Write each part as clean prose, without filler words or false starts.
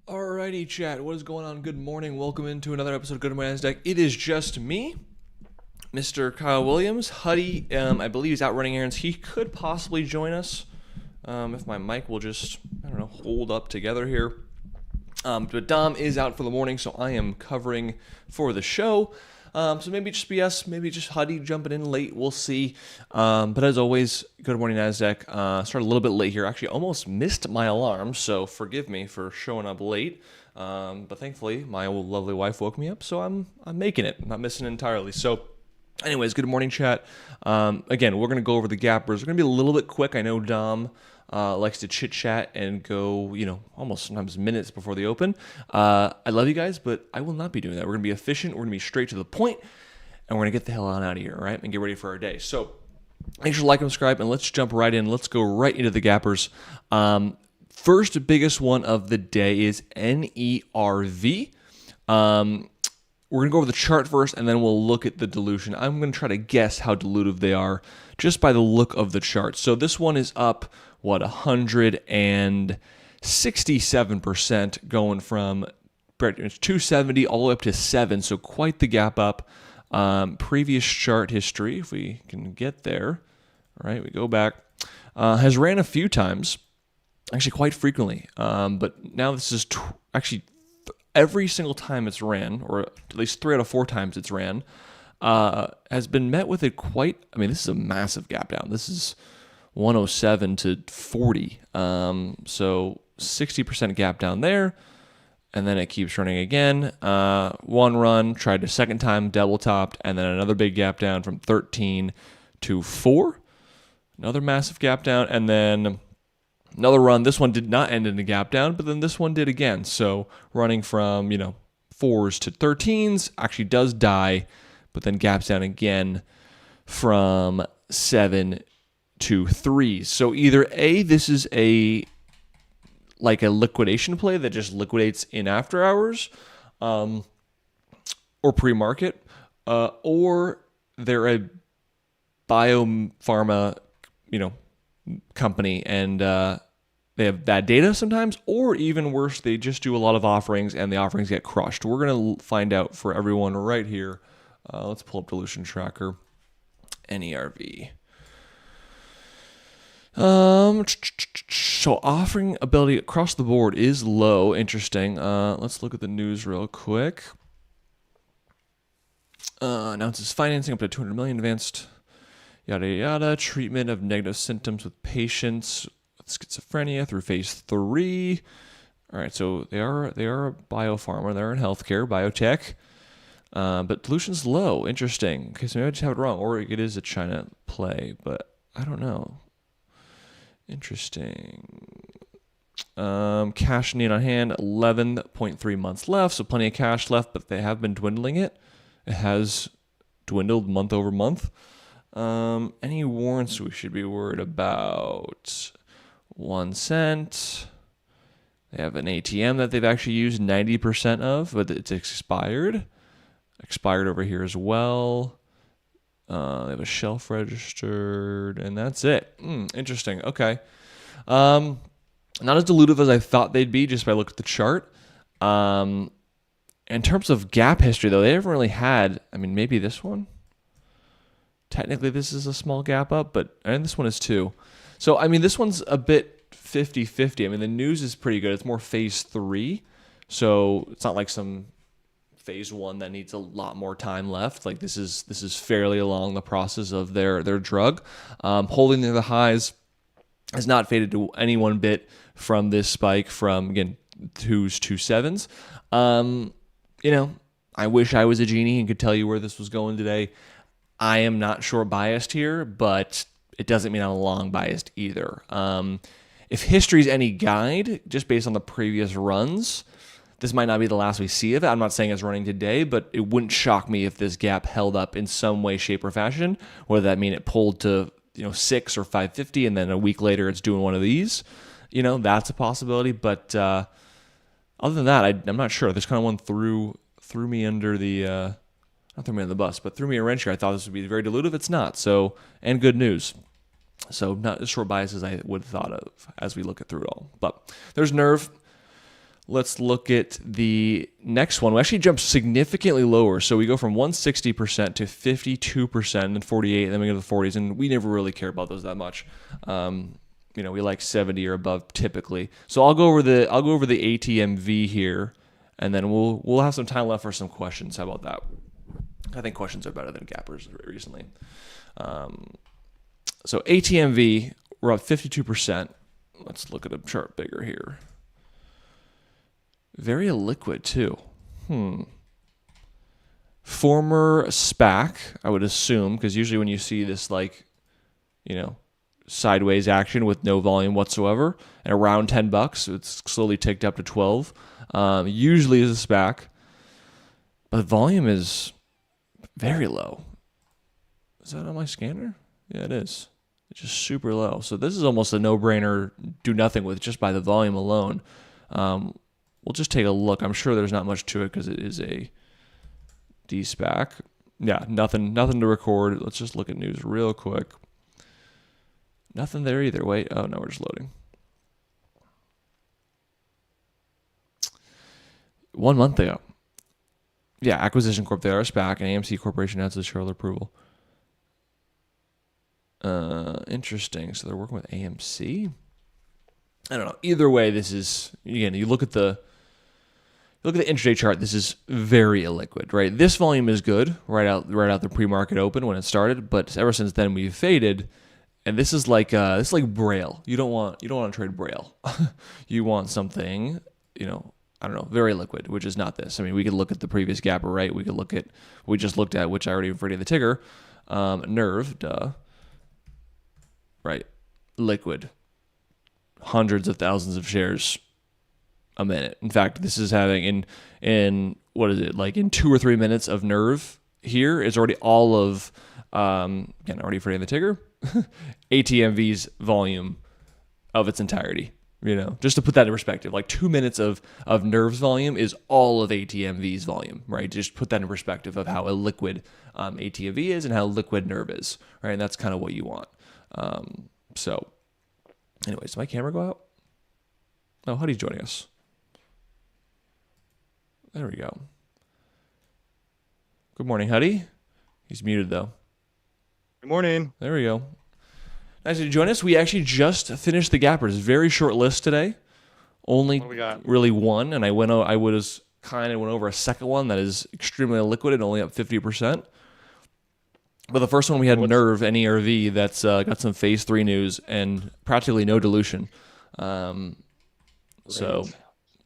Alrighty, chat. What is going on? Good morning. Welcome into another episode of Good Morning NASDAQ. It is just me, Mr. Kyle Williams. Huddy, I believe he's out running errands. He could possibly join us if my mic will just, hold up together here. But Dom is out for the morning, so I am covering for the show. So maybe just be us, maybe just Huddy jumping in late. We'll see. But as always, Good Morning NASDAQ. Started a little bit late here. Actually, almost missed my alarm, so forgive me for showing up late. But thankfully, my old lovely wife woke me up, so I'm making it. I'm not missing it entirely. So anyways, good morning, chat. Again, we're going to go over the gappers. We're going to be a little bit quick. I know Dom likes to chit chat and go, almost sometimes minutes before the open. I love you guys, but I will not be doing that. We're going to be efficient. We're going to be straight to the point, and we're going to get the hell on out of here, all right, and get ready for our day. So make sure to like and subscribe, and let's jump right in. Let's go right into the gappers. First biggest one of the day is NERV. We're going to go over the chart first, and then we'll look at the dilution. I'm going to try to guess how dilutive they are just by the look of the chart. So this one is up, 167%, going from 270 all the way up to 7, so quite the gap up. Previous chart history, if we can get there, all right, we go back, has ran a few times, actually quite frequently, but now this is actually every single time it's ran, or at least 3 out of 4 times it's ran, has been met with this is a massive gap down. This is 107 to 40. So 60% gap down there. And then it keeps running again. One run, tried a second time, double topped, and then another big gap down from 13 to 4. Another massive gap down, and then another run. This one did not end in a gap down, but then this one did again. So running from, 4s to 13s, actually does die, but then gaps down again from 7 to 3s. So either A, this is a liquidation play that just liquidates in after hours, or pre-market, or they're a biopharma, company, and they have bad data sometimes, or even worse, they just do a lot of offerings and the offerings get crushed. We're going to find out for everyone right here. Let's pull up dilution tracker, NERV. So offering ability across the board is low. Interesting. Let's look at the news real quick. Announces financing up to 200 million advanced, yada yada. Treatment of negative symptoms with patients with schizophrenia through phase 3. All right, so they are a biopharma. They're in healthcare, biotech. But dilution's low. Interesting. Okay, so maybe I just have it wrong, or it is a China play, but I don't know. Interesting. Cash need on hand, 11.3 months left, so plenty of cash left, but they have been dwindling it. It has dwindled month over month. Any warrants we should be worried about? 1 cent. They have an ATM that they've actually used 90% of, but it's expired. Expired over here as well. They have a shelf registered, and that's it. Interesting. Okay. Not as dilutive as I thought they'd be just by looking at the chart. In terms of gap history, though, they haven't really had, maybe this one. Technically, this is a small gap up, and this one is too. So, this one's a bit 50-50. The news is pretty good. It's more phase 3, so it's not like some phase 1 that needs a lot more time left. Like this is fairly along the process of their drug. Holding near the highs has not faded to any one bit from this spike from, again, 2s to 7s. I wish I was a genie and could tell you where this was going today. I am not short biased here, but it doesn't mean I'm long biased either. If history's any guide, just based on the previous runs, this might not be the last we see of it. I'm not saying it's running today, but it wouldn't shock me if this gap held up in some way, shape, or fashion. Whether that mean it pulled to 6 or 550, and then a week later it's doing one of these. That's a possibility. But other than that, I'm not sure. This kind of one threw me under the not threw me under the bus, but threw me a wrench here. I thought this would be very dilutive. It's not. So, and good news. So not as short bias as I would have thought of as we look at through it all. But there's nerve. Let's look at the next one. We actually jumped significantly lower. So we go from 160% to 52%, and then 48, and then we go to the 40s, and we never really care about those that much. We like 70 or above typically. So I'll go over the ATMV here, and then we'll have some time left for some questions. How about that? I think questions are better than gappers recently. So ATMV, we're up 52%. Let's look at a chart bigger here. Very illiquid too. Former SPAC, I would assume, because usually when you see this sideways action with no volume whatsoever and around $10, it's slowly ticked up to 12. Usually is a SPAC, but volume is very low. Is that on my scanner? Yeah, it is. It's just super low. So this is almost a no-brainer, do nothing with just by the volume alone. We'll just take a look. I'm sure there's not much to it because it is a de-SPAC. Yeah, nothing to record. Let's just look at news real quick. Nothing there either. Wait. Oh, no, we're just loading. 1 month ago. Yeah, Acquisition Corp, they are a SPAC, and AMC Corporation has the shareholder approval. Interesting. So they're working with AMC? I don't know. Either way, this is, again, you look at the intraday chart, this is very illiquid, right? This volume is good right out the pre-market open when it started, but ever since then we've faded, and this is like Braille. You don't want to trade Braille. You want something, I don't know, very liquid, which is not this. I mean, we could look at the previous gapper, right? We could look at we just looked at, which I already referred to the ticker, Nerve, right? Liquid, hundreds of thousands of shares a minute. In fact, this is having in what is it, like in 2 or 3 minutes of Nerve here is already all of again, already forgetting the ticker, ATMV's volume of its entirety. Just to put that in perspective, like 2 minutes of Nerve's volume is all of ATMV's volume, right? Just put that in perspective of how illiquid ATMV is and how liquid Nerve is, right? And that's kind of what you want. So anyways, did my camera go out? Oh, Huddy's joining us. There we go. Good morning, Huddy. He's muted, though. Good morning. There we go. Nice to join us. We actually just finished the gappers. Very short list today. Only really one, and I went over a second one that is extremely liquid and only up 50%. But the first one we had Nerve, NERV, that's got some phase 3 news and practically no dilution. So it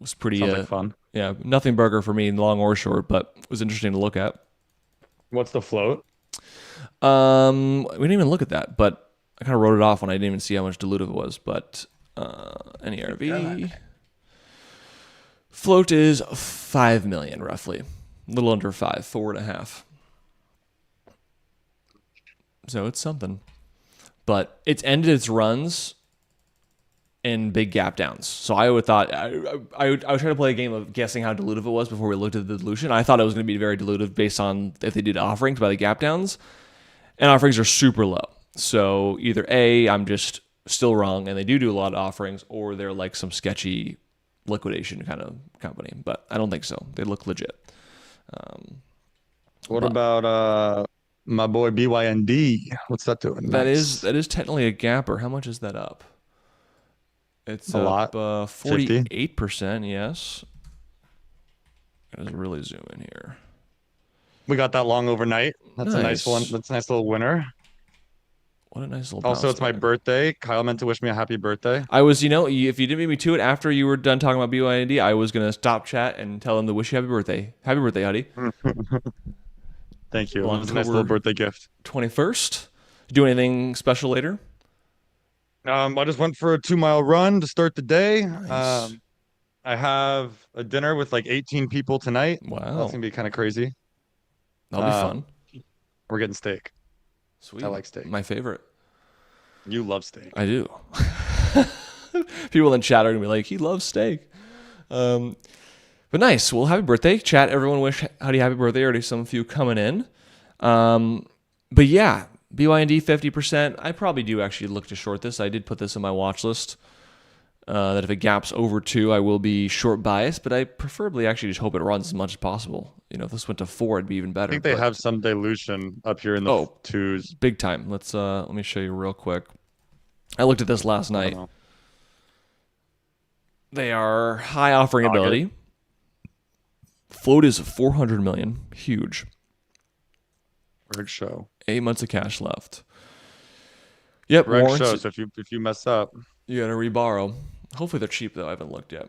was pretty Sounds like fun. Yeah, nothing burger for me, long or short, but it was interesting to look at. What's the float? We didn't even look at that, but I kind of wrote it off when I didn't even see how much dilutive it was. But NERV float is 5 million roughly, a little under 5, 4.5. So it's something, but it's ended its runs in big gap downs. So I would thought I was trying to play a game of guessing how dilutive it was before we looked at the dilution. I thought it was going to be very dilutive based on if they did offerings by the gap downs, and offerings are super low. So either A, I'm just still wrong, and they do a lot of offerings, or they're like some sketchy liquidation kind of company. But I don't think so. They look legit. What about my boy BYND? What's that doing? That is technically a gapper. How much is that up? It's a lot. 48%. Yes. Gotta really zoom in here. We got that long overnight. That's a nice one. Nice. That's a nice little winner. What a nice little. Also, it's my birthday. Kyle meant to wish me a happy birthday. I was, if you didn't beat me to it after you were done talking about BYND, I was gonna stop chat and tell him to wish you happy birthday. Happy birthday, Huddy. Thank you. Well, it's a nice little birthday gift. 21st. Do anything special later? I just went for a 2-mile run to start the day. Nice. I have a dinner with like 18 people tonight. Wow. That's gonna be kind of crazy. That'll be fun. We're getting steak. Sweet. I like steak. My favorite. You love steak. I do. People in chat are gonna be like, he loves steak. But nice. Well, happy birthday, chat. Everyone wish Huddy happy birthday. Already some few coming in. But yeah, BYND 50%. I probably do actually look to short this. I did put this on my watch list. that if it gaps over 2, I will be short biased, but I preferably actually just hope it runs as much as possible. If this went to 4, it'd be even better. I think they have some dilution up here in the twos. Big time. Let me show you real quick. I looked at this last night. They are high offering ability. Float is 400 million. Huge. Rig show. 8 months of cash left. Yep. Rig show. So if you mess up, you gotta reborrow. Hopefully they're cheap though. I haven't looked yet.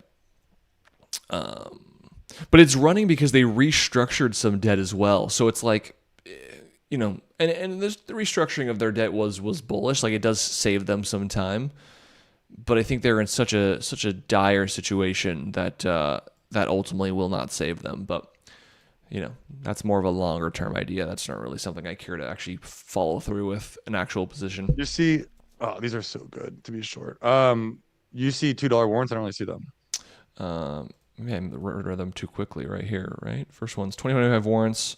But it's running because they restructured some debt as well. So it's like, and the restructuring of their debt was bullish. Like it does save them some time. But I think they're in such a dire situation that ultimately will not save them. But that's more of a longer term idea. That's not really something I care to actually follow through with an actual position. You see, these are so good to be short. You see $2 warrants. I don't really see them. Maybe I read them too quickly right here. Right, first one's 2025 warrants.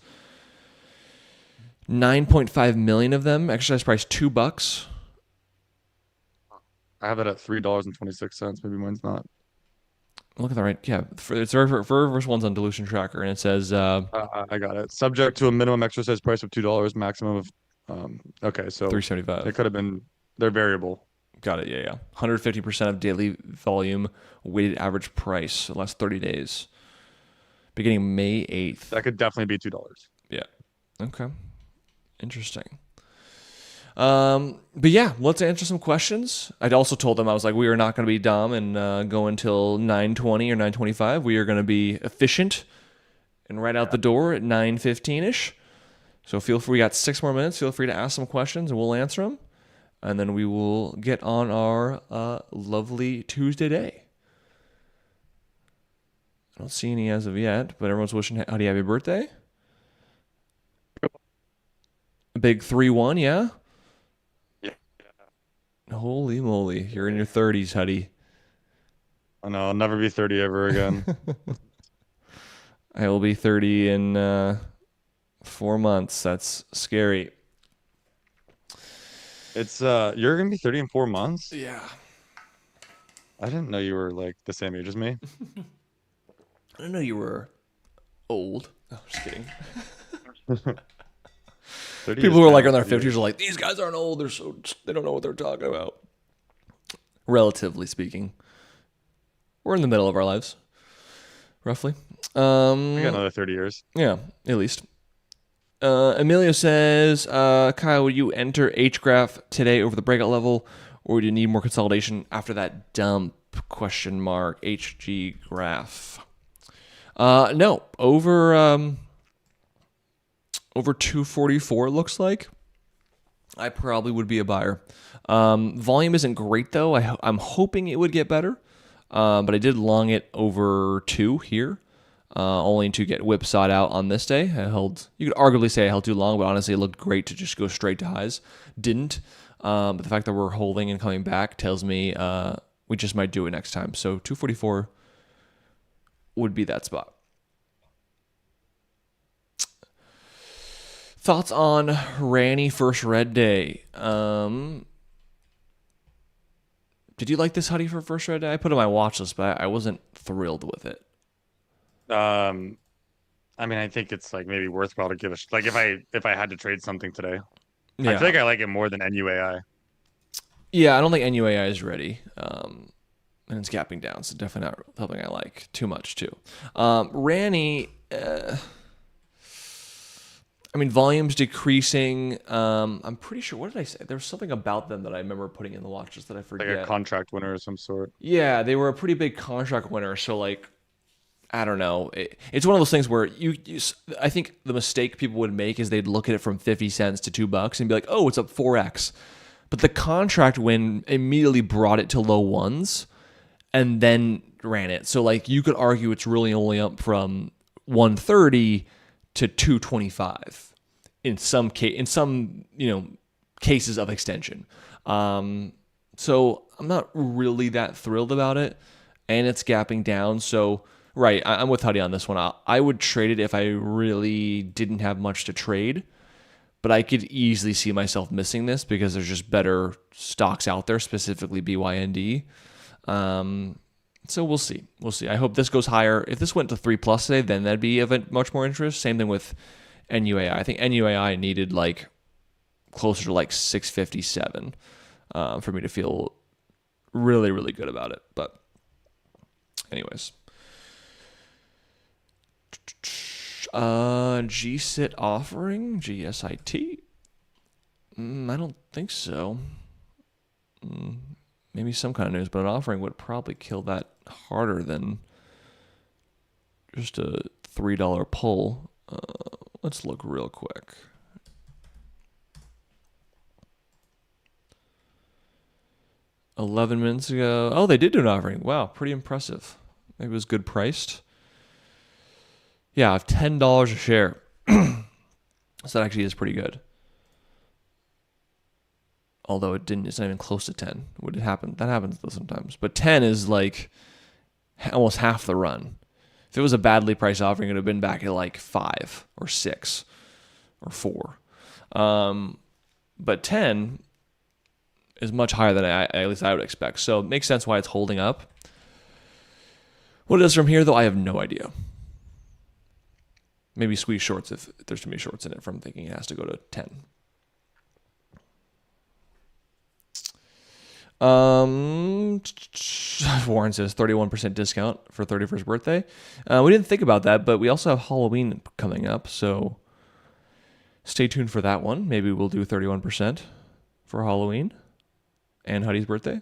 9.5 million of them. Exercise price $2. I have it at $3.26. Maybe mine's not. Look at that, right? Yeah, it's for first one's on dilution tracker, and it says I got it. Subject to a minimum exercise price of $2, maximum of okay, so 375. It could have been. They're variable. Got it. Yeah. 150% of daily volume, weighted average price, the last 30 days, beginning May 8th. That could definitely be $2. Yeah. Okay. Interesting. But yeah, let's answer some questions. I'd also told them, I was like, we are not going to be dumb and go until 9:20 or 9:25. We are going to be efficient and right out the door at 9:15ish. So feel free. We got 6 more minutes. Feel free to ask some questions and we'll answer them. And then we will get on our lovely Tuesday day. I don't see any as of yet, but everyone's wishing Huddy happy birthday. A big 3-1, yeah? Yeah. Holy moly. You're in your 30s, Huddy. Oh, no, I'll never be 30 ever again. I will be 30 in 4 months. That's scary. It's you're gonna be 30 in 4 months? Yeah. I didn't know you were like the same age as me. I didn't know you were old. Oh, just kidding. People who are like in their 50s are like, these guys aren't old. They don't know what they're talking about. Relatively speaking, we're in the middle of our lives, roughly. We got another 30 years. Yeah, at least. Emilio says, Kyle, would you enter HGraph today over the breakout level, or would you need more consolidation after that dump? HG graph. No, over 244 it looks like. I probably would be a buyer. Volume isn't great though. I'm hoping it would get better, but I did long it over 2 here. Only to get whipsawed out on this day. You could arguably say I held too long, but honestly, it looked great to just go straight to highs. Didn't. But the fact that we're holding and coming back tells me we just might do it next time. So 244 would be that spot. Thoughts on Ranny first red day? Did you like this Huddy for first red day? I put it on my watch list, but I wasn't thrilled with it. I mean, I think it's like maybe worthwhile to give like if I had to trade something today. Yeah. I feel like I like it more than NUAI. Yeah, I don't think NUAI is ready. And it's gapping down, so definitely not something I like too much too. Ranny, I mean, volume's decreasing. I'm pretty sure. What did I say? There was something about them that I remember putting in the watch list that I forget. Like a contract winner of some sort. Yeah, they were a pretty big contract winner. So like, I don't know. It's one of those things where I think the mistake people would make is they'd look at it from 50 cents to $2 and be like, oh, it's up 4x. But the contract win immediately brought it to low ones and then ran it. So like you could argue it's really only up from 130 to 225 in some cases of extension. So I'm not really that thrilled about it, and it's gapping down. So right, I'm with Huddy on this one. I would trade it if I really didn't have much to trade, but I could easily see myself missing this because there's just better stocks out there, specifically BYND. So we'll see. We'll see. I hope this goes higher. If this went to 3+ today, then that'd be of much more interest. Same thing with NUAI. I think NUAI needed like closer to like 657 for me to feel really, really good about it. But anyways. GSIT offering, GSIT. I don't think so. Maybe some kind of news, but an offering would probably kill that harder than just a $3 pull. Let's look real quick. $11 minutes ago. Oh, they did do an offering. Wow, pretty impressive. Maybe it was good priced. Yeah, $10 a share. So that actually is pretty good. Although it's not even close to 10. Would it happen? That happens though sometimes. But 10 is like almost half the run. If it was a badly priced offering, it would have been back at like 5 or 6 or 4. But 10 is much higher than at least I would expect. So it makes sense why it's holding up. What it does from here, though, I have no idea. Maybe squeeze shorts if there's too many shorts in it from thinking it has to go to 10. Warren says 31% discount for 31st birthday. We didn't think about that, but we also have Halloween coming up, so stay tuned for that one. Maybe we'll do 31% for Halloween and Huddy's birthday.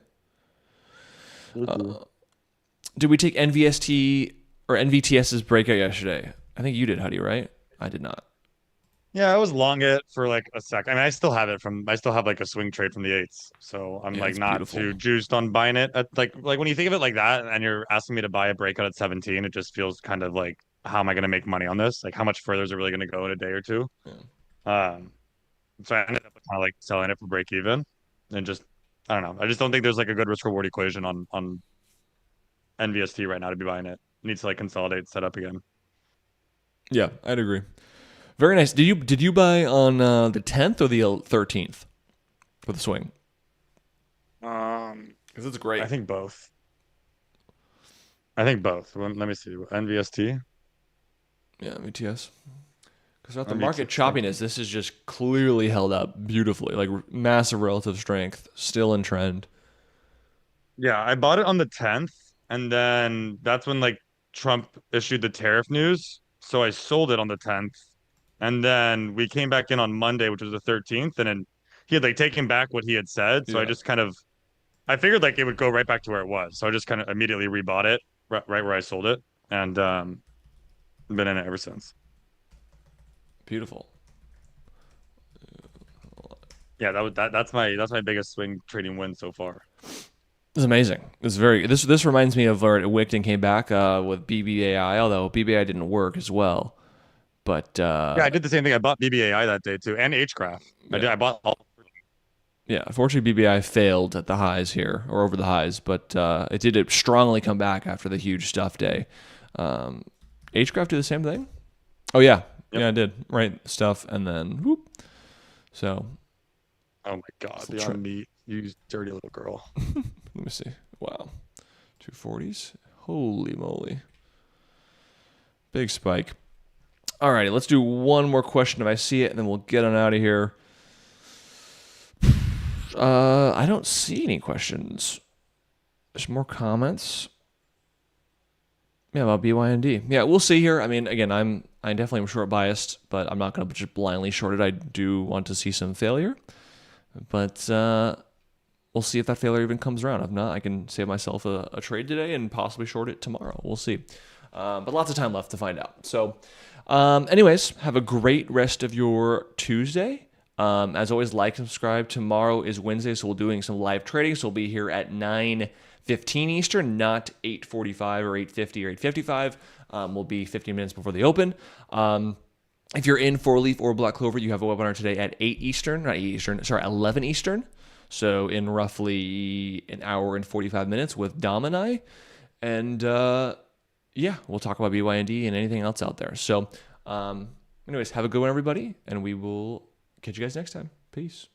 Did we take NVST or NVTS's breakout yesterday? I think you did, Huddy, right? I did not. Yeah, I was long it for like a sec. I mean, I still have like a swing trade from the eights. So I'm like it's not beautiful. too juiced on buying it at like when you think of it like that and you're asking me to buy a breakout at 17, it just feels kind of like, how am I going to make money on this? Like how much further is it really going to go in a day or two? Yeah. So I ended up kind of like selling it for break even and just, I don't know. I just don't think there's like a good risk reward equation on NVST right now to be buying it. It needs to like consolidate, set up again. Yeah, I'd agree. Very nice. Did you buy on the 10th or the 13th for the swing? Because it's great. I think both. Let me see. NVST. Yeah, VTS. Because without the market choppiness, this is just clearly held up beautifully. Like massive relative strength, still in trend. Yeah, I bought it on the 10th, and then that's when like Trump issued the tariff news. So I sold it on the 10th. And then we came back in on Monday, which was the 13th, and then he had like taken back what he had said. So Yeah. I figured like it would go right back to where it was. So I just kind of immediately rebought it right where I sold it, and been in it ever since. Beautiful. Yeah, that's my biggest swing trading win so far. It's amazing. This reminds me of where Wickton came back with BBAI, although BBAI didn't work as well. But yeah, I did the same thing. I bought BBAI that day too, and HGraph. Yeah. I bought all. Yeah, unfortunately, BBI failed at the highs here, or over the highs, but it did strongly come back after the huge stuff day. HGraph do the same thing? Oh, yeah. Yep. Yeah, I did. Right, stuff, and then whoop. So. Oh, my God. Beyond meat, you dirty little girl. Let me see. Wow. 240s? Holy moly. Big spike. All righty, let's do one more question if I see it, and then we'll get on out of here. I don't see any questions. There's more comments. Yeah, about BYND. Yeah, we'll see here. I mean, again, I definitely am short biased, but I'm not going to just blindly short it. I do want to see some failure, but we'll see if that failure even comes around. If not, I can save myself a trade today and possibly short it tomorrow. We'll see. But lots of time left to find out. So, anyways, have a great rest of your Tuesday. As always, like and subscribe. Tomorrow is Wednesday, so we'll be doing some live trading. So we'll be here at 9:15 Eastern, not 8:45 or 8:50 or 8:55. We'll be 15 minutes before the open. If you're in 4-leaf or black clover, you have a webinar today at 11 Eastern. So in roughly an hour and 45 minutes with Dom and I. And yeah, we'll talk about BYND and anything else out there. So anyways, have a good one, everybody, and we will catch you guys next time. Peace.